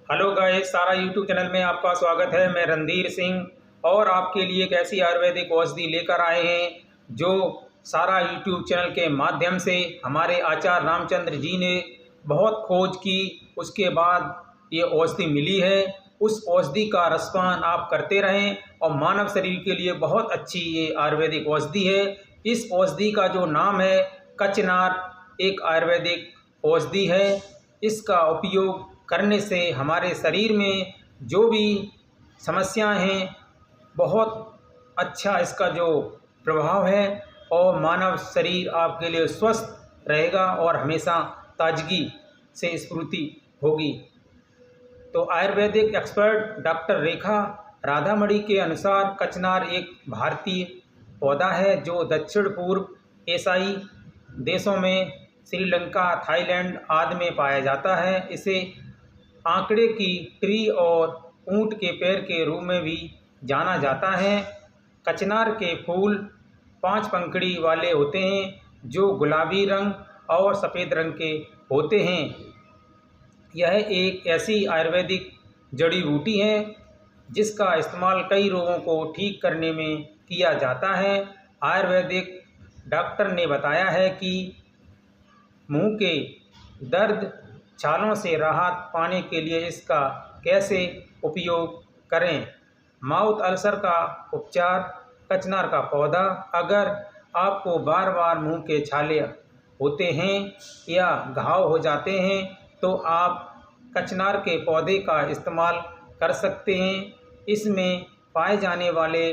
Hello guys, सारा YouTube channel में आपका स्वागत है। मैं रणधीर सिंह और आपके लिए एक ऐसी आयुर्वेदिक औषधि लेकर आए हैं जो सारा यूट्यूब चैनल के माध्यम से हमारे आचार्य रामचंद्र जी ने बहुत खोज की, उसके बाद ये औषधि मिली है। उस औषधि का रसपान आप करते रहें और मानव शरीर के लिए बहुत अच्छी ये आयुर्वेदिक औषधि है। इस औषधि का जो नाम है कचनार, एक आयुर्वेदिक औषधि है। इसका उपयोग करने से हमारे शरीर में जो भी समस्याएं हैं, बहुत अच्छा इसका जो प्रभाव है और मानव शरीर आपके लिए स्वस्थ रहेगा और हमेशा ताजगी से स्फूर्ति होगी। तो आयुर्वेदिक एक्सपर्ट डॉक्टर रेखा राधामणि के अनुसार कचनार एक भारतीय पौधा है जो दक्षिण पूर्व एशियाई देशों में श्रीलंका, थाईलैंड आदि में पाया जाता है। इसे आंकड़े की ट्री और ऊंट के पैर के रूप में भी जाना जाता है। कचनार के फूल 5 पंखुड़ी वाले होते हैं जो गुलाबी रंग और सफ़ेद रंग के होते हैं। यह एक ऐसी आयुर्वेदिक जड़ी बूटी है जिसका इस्तेमाल कई रोगों को ठीक करने में किया जाता है। आयुर्वेदिक डॉक्टर ने बताया है कि मुंह के दर्द, छालों से राहत पाने के लिए इसका कैसे उपयोग करें। माउथ अल्सर का उपचार, कचनार का पौधा। अगर आपको बार बार मुंह के छाले होते हैं या घाव हो जाते हैं तो आप कचनार के पौधे का इस्तेमाल कर सकते हैं। इसमें पाए जाने वाले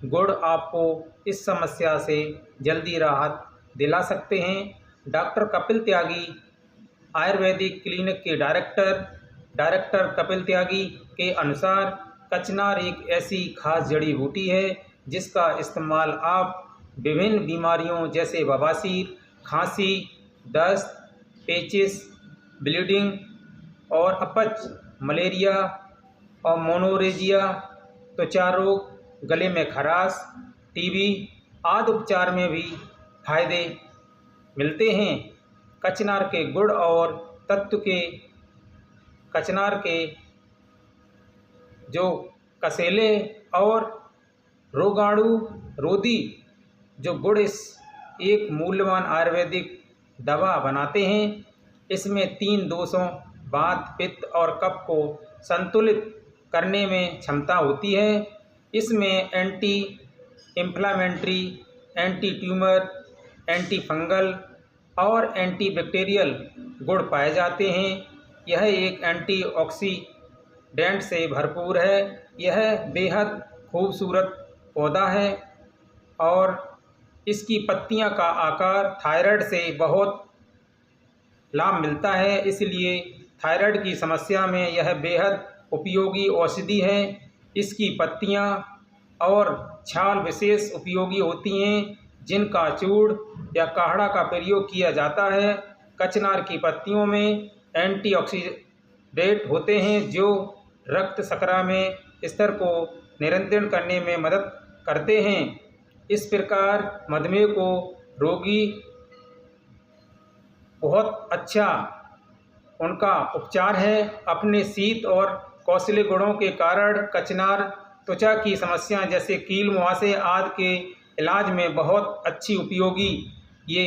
गुण आपको इस समस्या से जल्दी राहत दिला सकते हैं। डॉक्टर कपिल त्यागी, आयुर्वेदिक क्लिनिक के डायरेक्टर कपिल त्यागी के अनुसार कचनार एक ऐसी खास जड़ी बूटी है जिसका इस्तेमाल आप विभिन्न बीमारियों जैसे बवासीर, खांसी, दस्त, पेचिस, ब्लीडिंग और अपच, मलेरिया और मोनोरेजिया, त्वचा रोग, गले में खराश, टीबी आदि उपचार में भी फायदे मिलते हैं। कचनार के गुण और तत्व के कचनार के जो कसेले और रोगाणु रोधी जो गुण इस एक मूल्यवान आयुर्वेदिक दवा बनाते हैं। इसमें 3 दोषों वात, पित्त और कफ को संतुलित करने में क्षमता होती है। इसमें anti inflammatory, anti tumour, anti fungal और एंटी बैक्टीरियल गुण पाए जाते हैं। यह एक एंटीऑक्सीडेंट से भरपूर है। यह बेहद खूबसूरत पौधा है और इसकी पत्तियां का आकार थायराइड से बहुत लाभ मिलता है, इसलिए थायराइड की समस्या में यह बेहद उपयोगी औषधि है। इसकी पत्तियां और छाल विशेष उपयोगी होती हैं जिनका चूर्ण या काढ़ा का प्रयोग किया जाता है। कचनार की पत्तियों में एंटीऑक्सीडेंट होते हैं जो रक्त शर्करा में स्तर को नियंत्रित करने में मदद करते हैं। इस प्रकार मधुमेह को रोगी बहुत अच्छा उनका उपचार है। अपने शीत और कौशल्य गुणों के कारण कचनार त्वचा की समस्या जैसे कील, मुहासे आदि के इलाज में बहुत अच्छी उपयोगी ये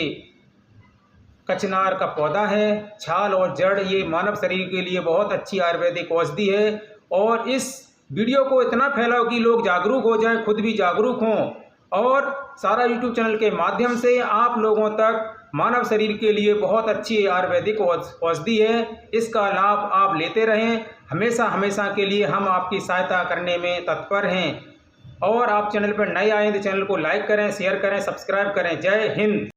कचनार का पौधा है। छाल और जड़ ये मानव शरीर के लिए बहुत अच्छी आयुर्वेदिक औषधि है। और इस वीडियो को इतना फैलाओ कि लोग जागरूक हो जाएं, खुद भी जागरूक हों और सारा यूट्यूब चैनल के माध्यम से आप लोगों तक मानव शरीर के लिए बहुत अच्छी आयुर्वेदिक औषधि है। इसका लाभ आप लेते रहें। हमेशा हमेशा के लिए हम आपकी सहायता करने में तत्पर हैं। और आप चैनल पर नए आए तो चैनल को लाइक करें, शेयर करें, सब्सक्राइब करें। जय हिंद।